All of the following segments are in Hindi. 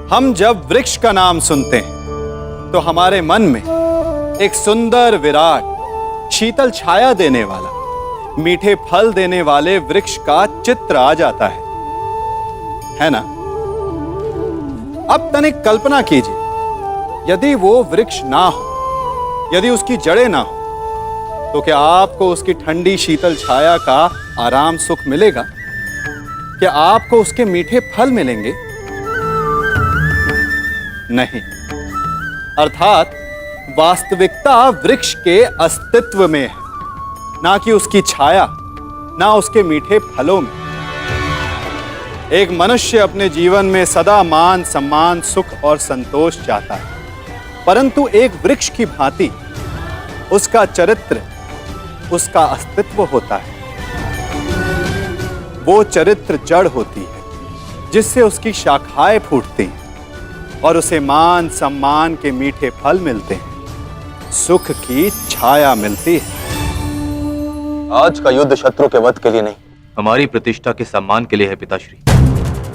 हम जब वृक्ष का नाम सुनते हैं तो हमारे मन में एक सुंदर, विराट, शीतल छाया देने वाला, मीठे फल देने वाले वृक्ष का चित्र आ जाता है ना? अब तनिक कल्पना कीजिए, यदि वो वृक्ष ना हो, यदि उसकी जड़ें ना हो, तो क्या आपको उसकी ठंडी शीतल छाया का आराम सुख मिलेगा? क्या आपको उसके मीठे फल मिलेंगे? नहीं। अर्थात वास्तविकता वृक्ष के अस्तित्व में है, ना कि उसकी छाया, ना उसके मीठे फलों में। एक मनुष्य अपने जीवन में सदा मान, सम्मान, सुख और संतोष चाहता है, परंतु एक वृक्ष की भांति उसका चरित्र, उसका अस्तित्व होता है। वो चरित्र जड़ होती है जिससे उसकी शाखाएं फूटती हैं और उसे मान, सम्मान के मीठे फल मिलते हैं, सुख की छाया मिलती है। आज का युद्ध शत्रु के वध के लिए नहीं, हमारी प्रतिष्ठा के सम्मान के लिए है पिताश्री।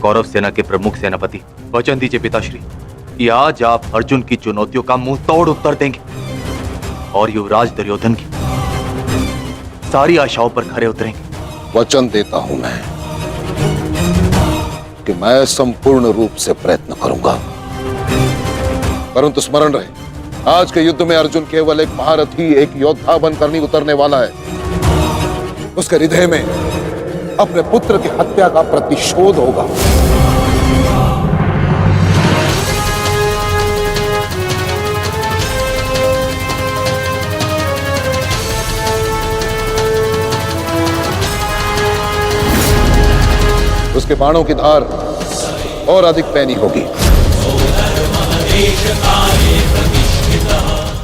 कौरव सेना के प्रमुख सेनापति, वचन दीजिए पिताश्री कि आज आप अर्जुन की चुनौतियों का मुंह तोड़ उत्तर देंगे और युवराज दुर्योधन की सारी आशाओं पर खरे उतरेंगे। वचन देता हूं मैं कि मैं संपूर्ण रूप से प्रयत्न करूंगा, परंतु स्मरण रहे, आज के युद्ध में अर्जुन केवल एक महारथी, एक योद्धा बनकर नहीं उतरने वाला है। उसके हृदय में अपने पुत्र की हत्या का प्रतिशोध होगा। उसके बाणों की धार और अधिक पैनी होगी।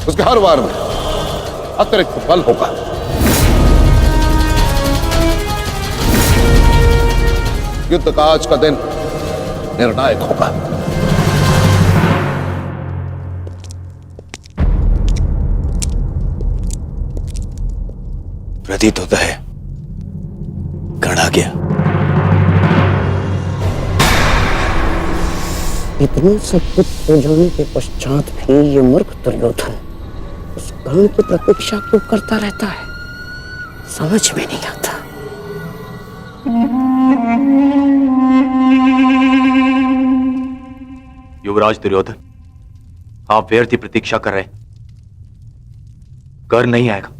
उसके हर वार में अतिरिक्त बल होगा। युद्ध का आज का दिन निर्णायक होगा। प्रतीत होता है गढ़ आ गया। इतना सब कुछ हो जाने के पश्चात भी ये मूर्ख दुर्योधन उस गण की प्रतीक्षा क्यों करता रहता है, समझ में नहीं आता। युवराज दुर्योधन, आप व्यर्थ ही प्रतीक्षा कर रहे हैं। कर नहीं आएगा।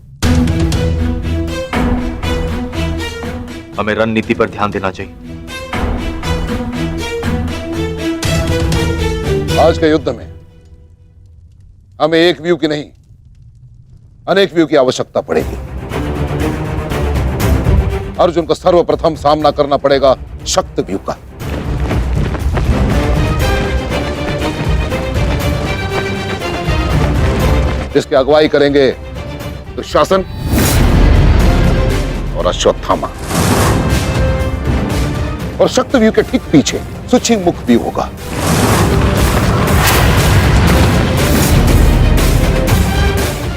हमें रणनीति पर ध्यान देना चाहिए। आज के युद्ध में हमें एक व्यू की नहीं, अनेक व्यू की आवश्यकता पड़ेगी। अर्जुन को सर्वप्रथम सामना करना पड़ेगा शक्त व्यू का। जिसकी अगुवाई करेंगे दुशासन और अश्वत्थामा, और शक्त व्यू के ठीक पीछे सुचिमुख व्यू होगा।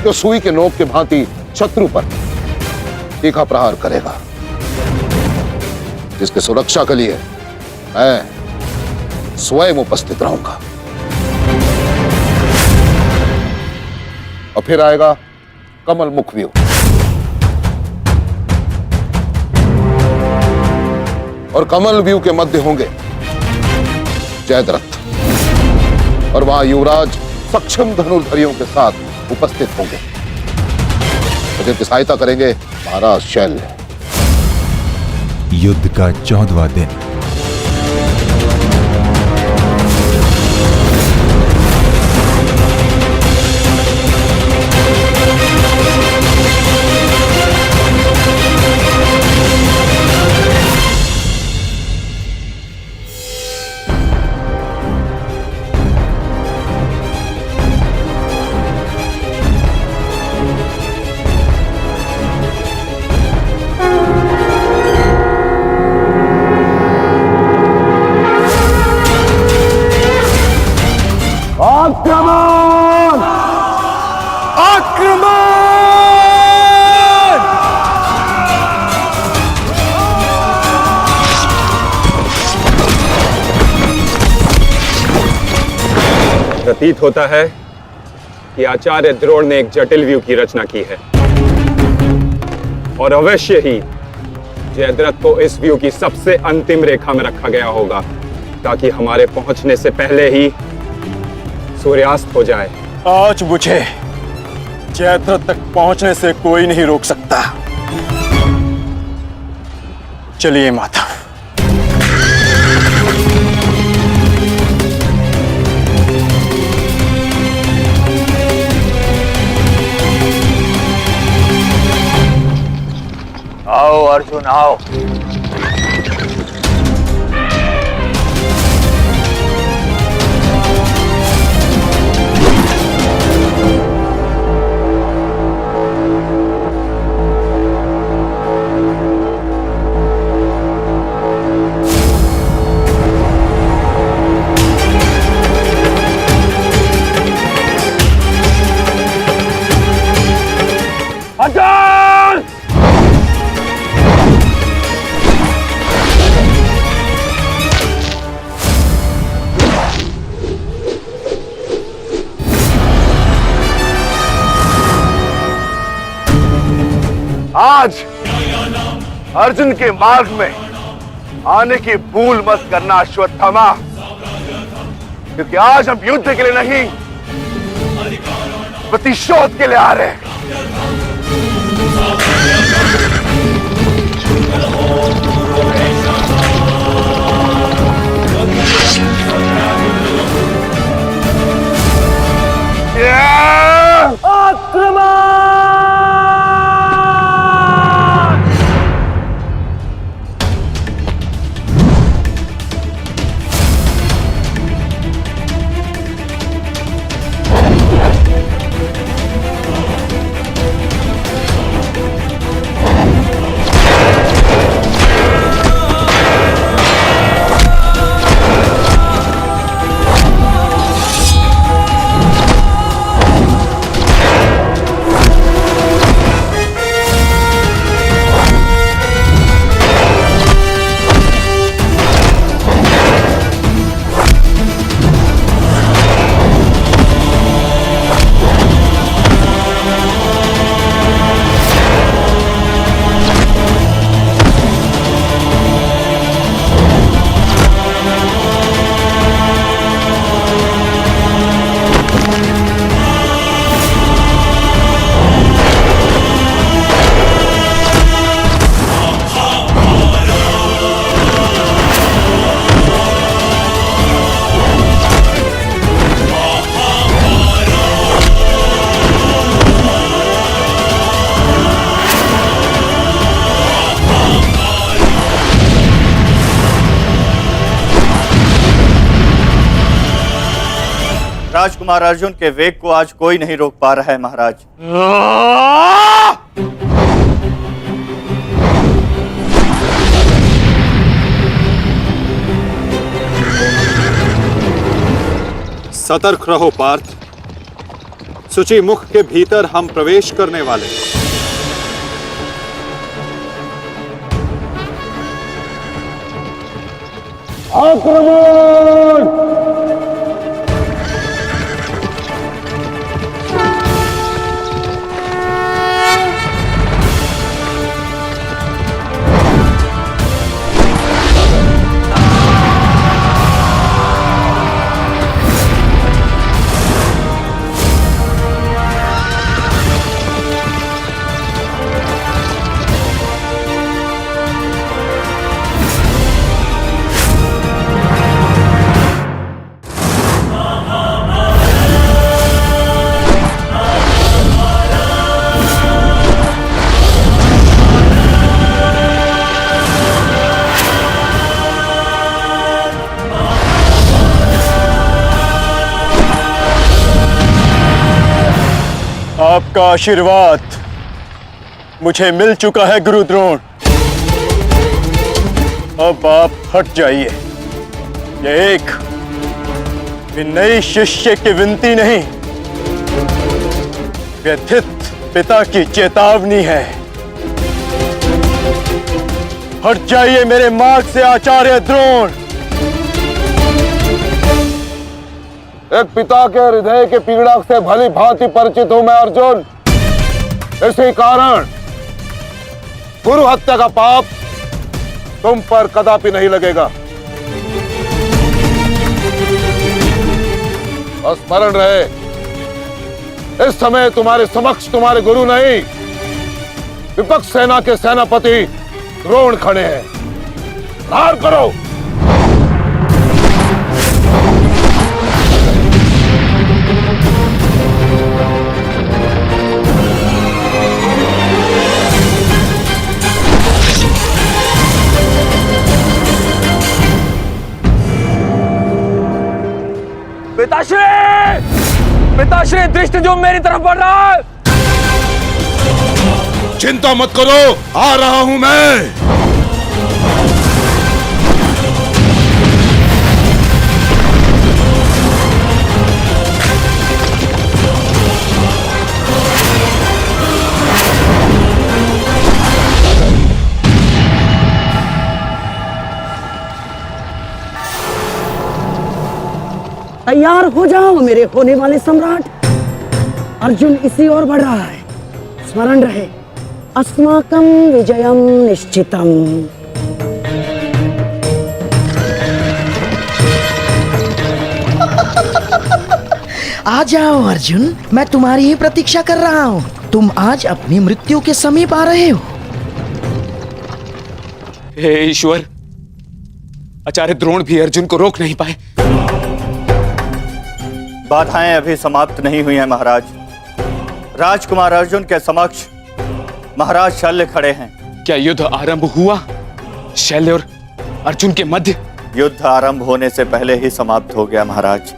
जो सुई के नोक के भांति शत्रु पर तीखा प्रहार करेगा। जिसकी सुरक्षा के लिए मैं स्वयं उपस्थित रहूंगा। और फिर आएगा कमल मुख व्यू, और कमल व्यू के मध्य होंगे जयद्रथ, और वहां युवराज सक्षम धनुर्धरियों के साथ उपस्थित होंगे, जिनकी सहायता करेंगे महाराज शैल्य। युद्ध का 14वां दिन। प्रतीत होता है कि आचार्य द्रोण ने एक जटिल व्यू की रचना की है और अवश्य ही जयद्रथ को इस व्यू की सबसे अंतिम रेखा में रखा गया होगा ताकि हमारे पहुंचने से पहले ही सूर्यास्त हो जाए। आज मुझे जयद्रथ तक पहुंचने से कोई नहीं रोक सकता। चलिए माता। आओ अर्जुन आओ। आज अर्जुन के मार्ग में आने की भूल मत करना अश्वत्थामा, क्योंकि आज हम युद्ध के लिए नहीं प्रतिशोध के लिए आ रहे हैं। राजकुमार अर्जुन के वेग को आज कोई नहीं रोक पा रहा है महाराज। सतर्क रहो पार्थ, सूची मुख के भीतर हम प्रवेश करने वाले हैं। आपका आशीर्वाद मुझे मिल चुका है गुरु द्रोण। अब आप हट जाइए। यह एक नई शिष्य की विनती नहीं, व्यथित पिता की चेतावनी है। हट जाइए मेरे मार्ग से आचार्य द्रोण। एक पिता के हृदय की पीड़ा से भली भांति परिचित हूं मैं अर्जुन। इसी कारण गुरु हत्या का पाप तुम पर कदापि नहीं लगेगा। और स्मरण रहे, इस समय तुम्हारे समक्ष तुम्हारे गुरु नहीं, विपक्ष सेना के सेनापति द्रोण खड़े हैं। प्रहार करो। पिताश्री दृष्टि जो मेरी तरफ बढ़ रहा है। चिंता मत करो, आ रहा हूं मैं। तैयार हो जाओ मेरे होने वाले सम्राट। अर्जुन इसी ओर बढ़ रहा है। स्मरण रहे, अस्माकं विजयम निश्चितम। आ जाओ अर्जुन, मैं तुम्हारी ही प्रतीक्षा कर रहा हूँ। तुम आज अपनी मृत्यु के समीप आ रहे हो। हे ईश्वर, आचार्य द्रोण भी अर्जुन को रोक नहीं पाए। बाधाएं अभी समाप्त नहीं हुई हैं महाराज। राजकुमार अर्जुन के समक्ष महाराज शल्य खड़े हैं। क्या युद्ध आरंभ हुआ? शल्य और अर्जुन के मध्य? युद्ध आरंभ होने से पहले ही समाप्त हो गया महाराज।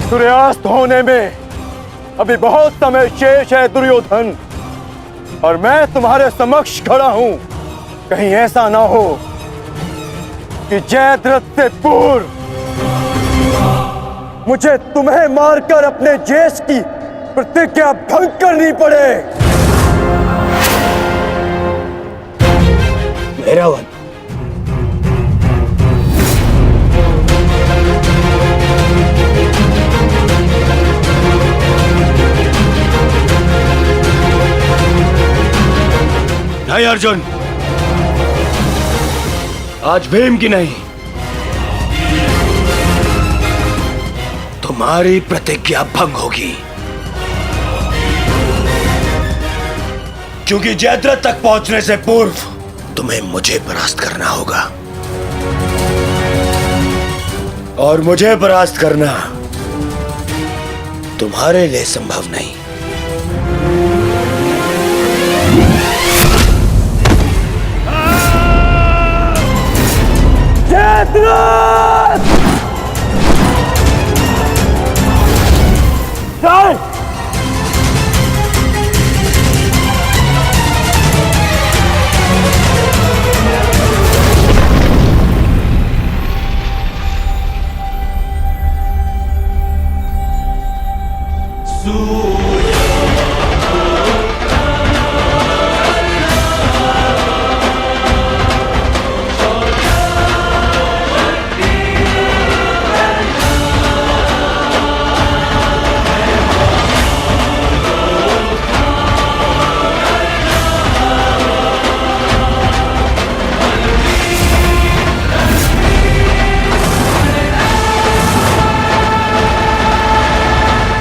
सूर्यास्त होने में अभी बहुत समय शेष है दुर्योधन, और मैं तुम्हारे समक्ष खड़ा हूं। कहीं ऐसा ना हो कि जयद्रथ से पूर्व मुझे तुम्हें मारकर अपने ज्येष्ठ की प्रतिज्ञा भंग करनी पड़े। मेरा वन नहीं अर्जुन, आज भीम की नहीं, तुम्हारी प्रतिज्ञा भंग होगी, क्योंकि जयद्रथ तक पहुंचने से पूर्व तुम्हें मुझे परास्त करना होगा, और मुझे परास्त करना तुम्हारे लिए संभव नहीं।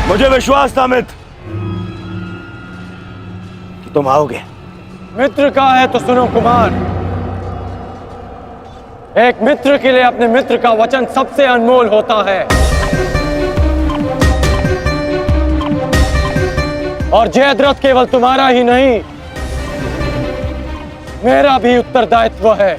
मुझे विश्वास था मित्र कि तुम आओगे। मित्र का है तो सुनो कुमार, एक मित्र के लिए अपने मित्र का वचन सबसे अनमोल होता है, और जयद्रथ केवल तुम्हारा ही नहीं, मेरा भी उत्तरदायित्व है।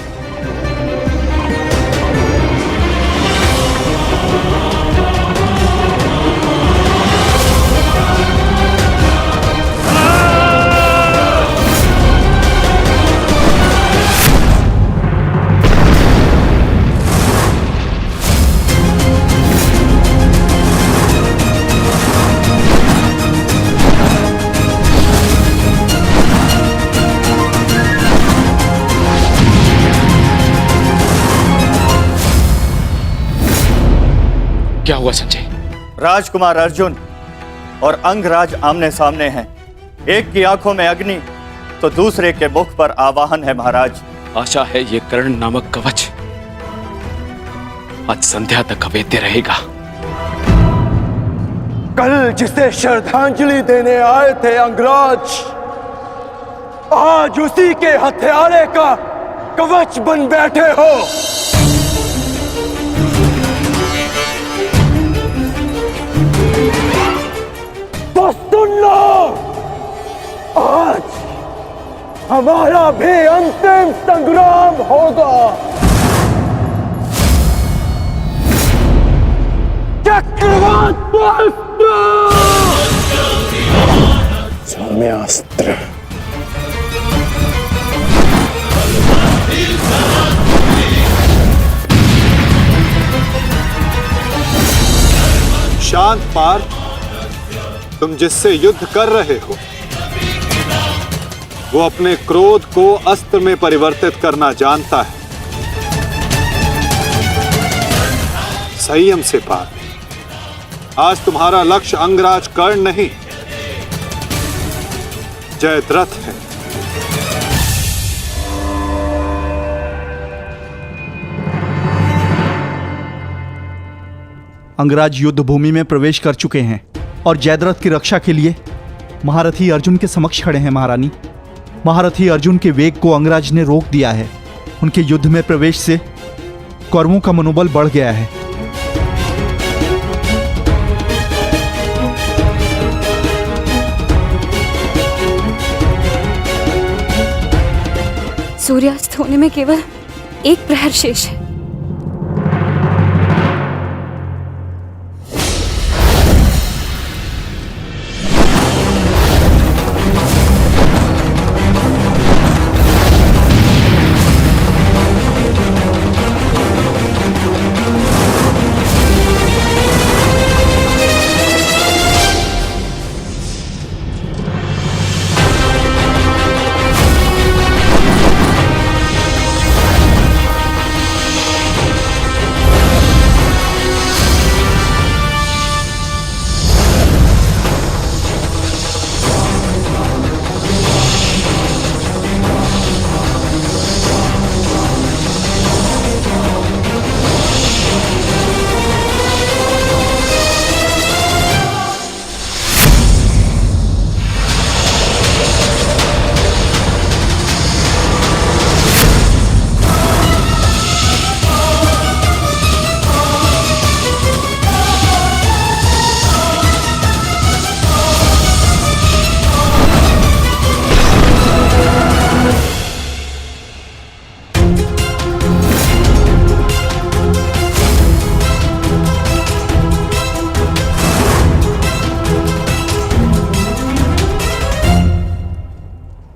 क्या हुआ संजय? राजकुमार अर्जुन और अंगराज आमने सामने हैं। एक की आंखों में अग्नि तो दूसरे के मुख पर आवाहन है महाराज। आशा है ये कर्ण नामक कवच आज संध्या तक अवैध रहेगा। कल जिसे श्रद्धांजलि देने आए थे अंगराज, आज उसी के हत्यारे का कवच बन बैठे हो। तो सुन लो, आज हमारा भी अंतिम संग्राम होगा। चक्रवात सौम्यास्त्र। शांत पार्थ, तुम जिससे युद्ध कर रहे हो वो अपने क्रोध को अस्त्र में परिवर्तित करना जानता है। संयम से पार्थ, आज तुम्हारा लक्ष्य अंगराज कर्ण नहीं, जयद्रथ है। अंगराज युद्ध भूमि में प्रवेश कर चुके हैं और जयद्रथ की रक्षा के लिए महारथी अर्जुन के समक्ष खड़े हैं। महारानी, महारथी अर्जुन के वेग को अंगराज ने रोक दिया है। उनके युद्ध में प्रवेश से कौरवों का मनोबल बढ़ गया है। सूर्यास्त होने में केवल एक प्रहर शेष है।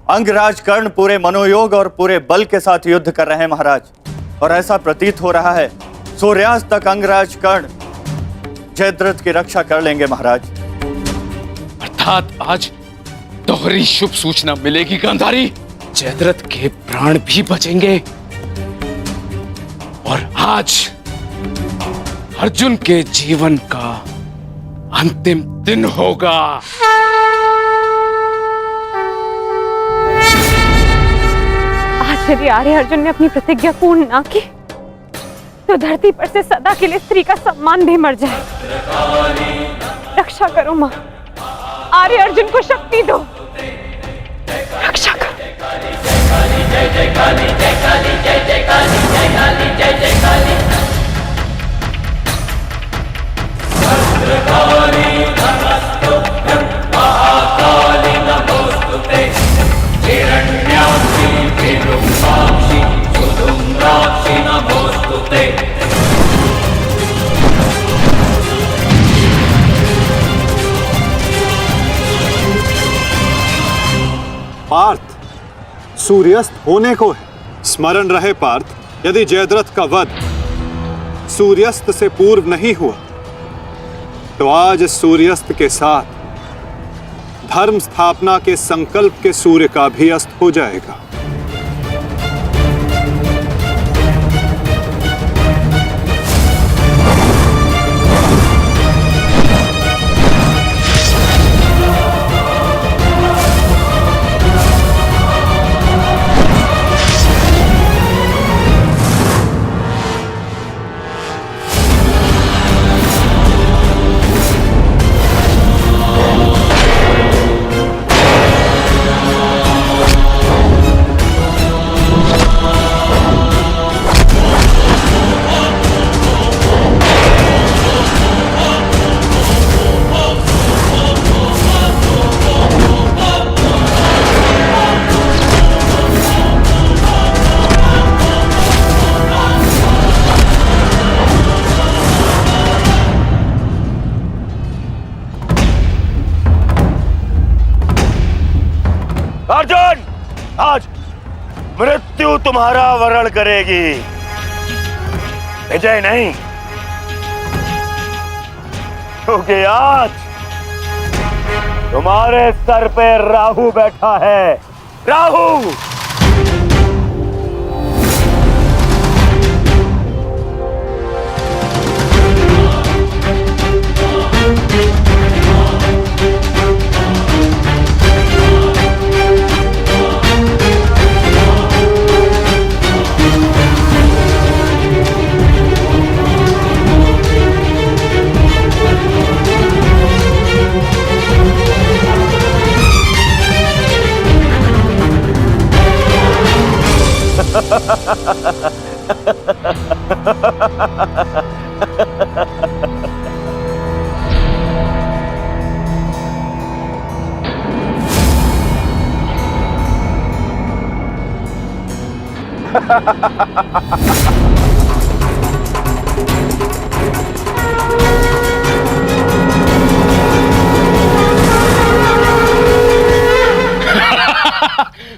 अंगराज कर्ण पूरे मनोयोग और पूरे बल के साथ युद्ध कर रहे हैं महाराज, और ऐसा प्रतीत हो रहा है सूर्यास्त तक अंगराज कर्ण जयद्रथ की रक्षा कर लेंगे महाराज। अर्थात आज दोहरी शुभ सूचना मिलेगी गांधारी। जयद्रथ के प्राण भी बचेंगे और आज अर्जुन के जीवन का अंतिम दिन होगा। आज यदि आर्य अर्जुन ने अपनी प्रतिज्ञा पूर्ण ना की तो धरती पर से सदा के लिए स्त्री का सम्मान भी मर जाए। रक्षा करो मां, आर्य अर्जुन को शक्ति दो, रक्षा करो। जय जय काली, जय काली, जय जय काली, जय काली, जय जय काली। भद्रकाली नमस्तुभ्यं महाकाली नमोस्तुते। हिरण्याक्षी विरूपाक्षी सुधूम्राक्षी नमोस्तुते। पार्थ, सूर्यास्त होने को है। स्मरण रहे पार्थ, यदि जयद्रथ का वध सूर्यास्त से पूर्व नहीं हुआ तो आज सूर्यास्त के साथ धर्म स्थापना के संकल्प के सूर्य का भी अस्त हो जाएगा। मृत्यु तुम्हारा वरण करेगी, विजय नहीं। क्योंकि आज तुम्हारे सर पे राहु बैठा है। राहु!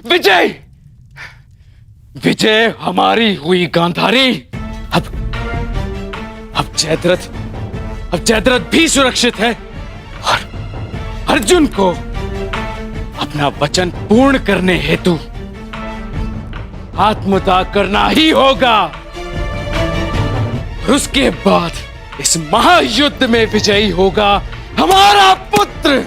विजय! विजय हमारी हुई गांधारी। अब जयद्रथ भी सुरक्षित है और अर्जुन को अपना वचन पूर्ण करने हेतु आत्मदाह करना ही होगा। और उसके बाद इस महायुद्ध में विजयी होगा हमारा पुत्र।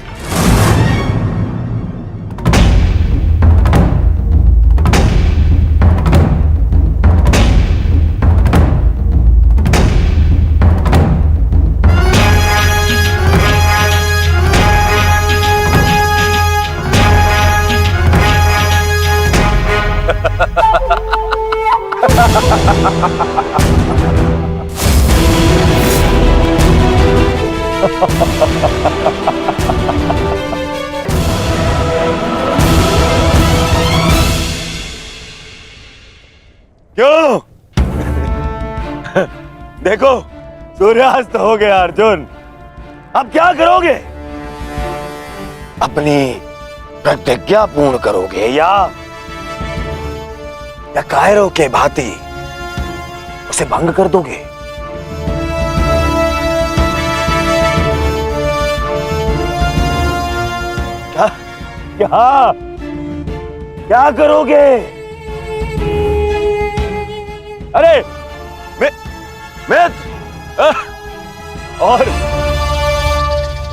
क्यों? देखो, सूर्यास्त हो गया अर्जुन। अब क्या करोगे? अपनी प्रतिज्ञा पूर्ण करोगे या कायरों के भांति उसे भंग कर दोगे? क्या क्या क्या करोगे? अरे मित्र,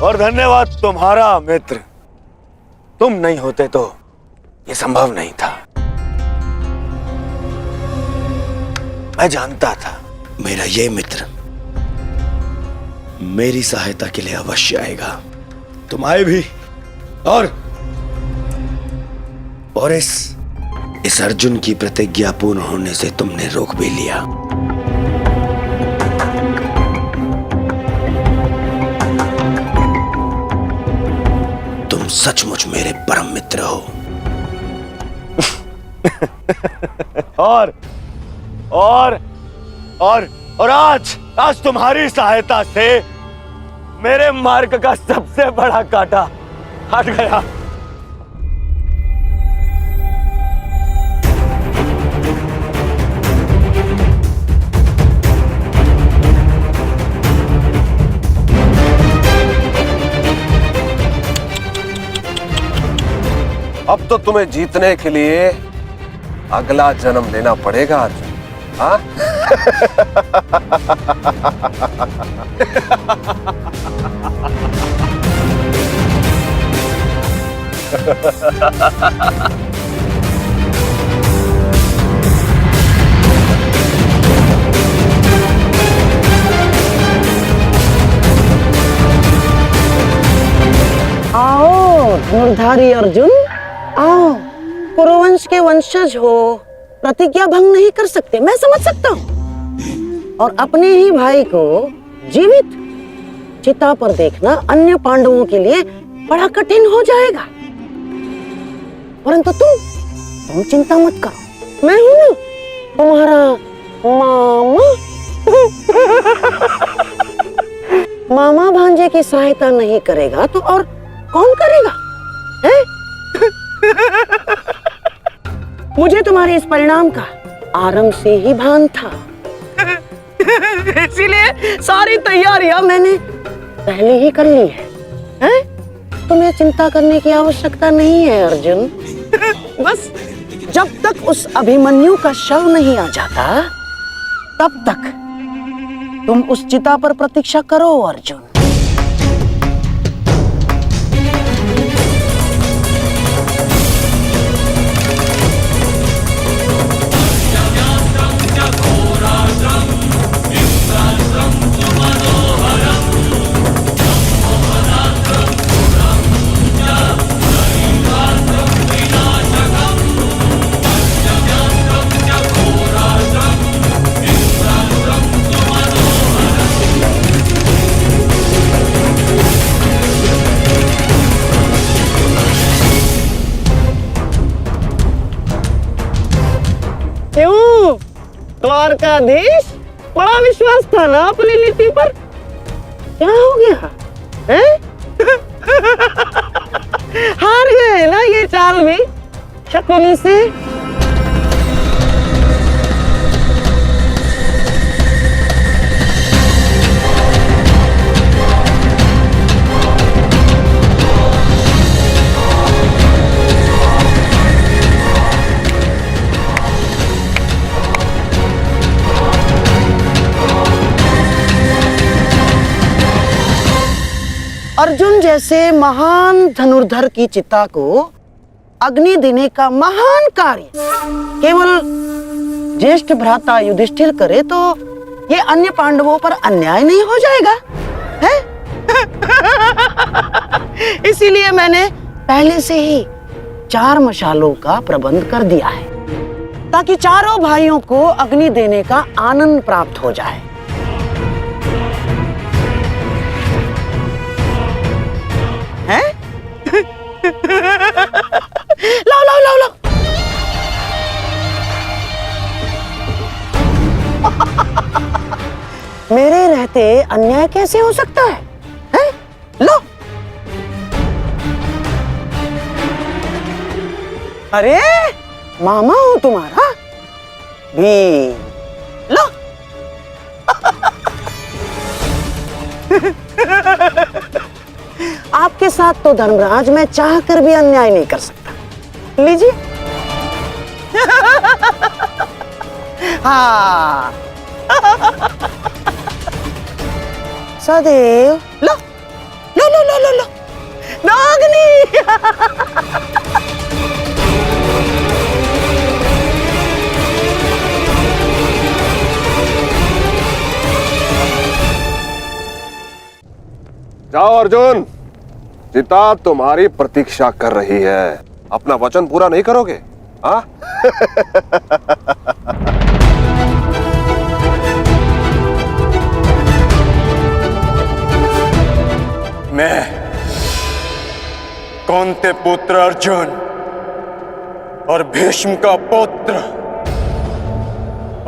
और धन्यवाद तुम्हारा मित्र। तुम नहीं होते तो ये संभव नहीं था। मैं जानता था मेरा ये मित्र मेरी सहायता के लिए अवश्य आएगा। तुम आए भी और इस अर्जुन की प्रतिज्ञा पूर्ण होने से तुमने रोक भी लिया। तुम सचमुच मेरे परम मित्र हो। और आज तुम्हारी सहायता से मेरे मार्ग का सबसे बड़ा कांटा हट गया। अब तो तुम्हें जीतने के लिए अगला जन्म लेना पड़ेगा अर्जुन। हाँ? आओ धनुर्धारी अर्जुन, आओ। कुरुवंश के वंशज हो, प्रतिज्ञा भंग नहीं कर सकते, मैं समझ सकता हूँ। और अपने ही भाई को जीवित चिता पर देखना अन्य पांडवों के लिए बड़ा कठिन हो जाएगा। परंतु तुम चिंता मत करो, मैं हूं ना तुम्हारा मामा। मामा भांजे की सहायता नहीं करेगा तो और कौन करेगा? है? मुझे तुम्हारे इस परिणाम का आरंभ से ही भान था। इसीलिए सारी तैयारियां मैंने पहले ही कर ली है, हैं? तुम्हें चिंता करने की आवश्यकता नहीं है अर्जुन। बस जब तक उस अभिमन्यु का शव नहीं आ जाता तब तक तुम उस चिता पर प्रतीक्षा करो अर्जुन। क्यों द्वारकाधीश, बड़ा विश्वास था ना अपनी नीति पर? क्या हो गया हैं? हार गए ना ये चाल भी शकुनी से? अर्जुन जैसे महान धनुर्धर की चिता को अग्नि देने का महान कार्य केवल ज्येष्ठ भ्राता युधिष्ठिर करे तो ये अन्य पांडवों पर अन्याय नहीं हो जाएगा, है? इसीलिए मैंने पहले से ही 4 मशालों का प्रबंध कर दिया है ताकि चारों भाइयों को अग्नि देने का आनंद प्राप्त हो जाए। हैं? लाओ लाओ लाओ लाओ। मेरे रहते अन्याय कैसे हो सकता है? हैं? लो। अरे मामा हूं तुम्हारा भी, लो। आपके साथ तो धर्मराज मैं चाह कर भी अन्याय नहीं कर सकता। लीजिए। हाँ। सदैव लो लो लो लो लो लो नागनी। जाओ अर्जुन, चिता तुम्हारी प्रतीक्षा कर रही है। अपना वचन पूरा नहीं करोगे? हाँ? मैं कौंते पुत्र अर्जुन और भीष्म का पुत्र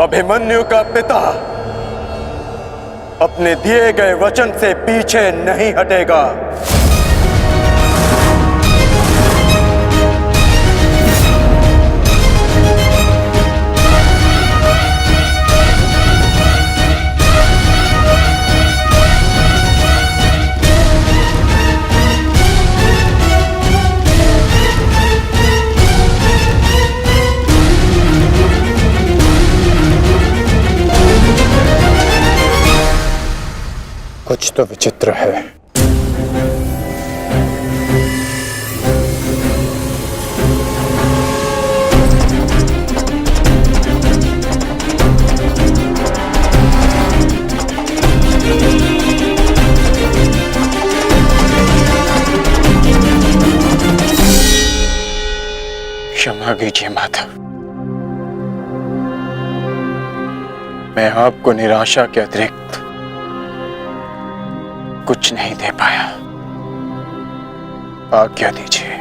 अभिमन्यु का पिता अपने दिए गए वचन से पीछे नहीं हटेगा। कुछ तो विचित्र है। क्षमा कीजिए माता, मैं आपको निराशा के अतिरिक्त कुछ नहीं दे पाया। आज्ञा दीजिए।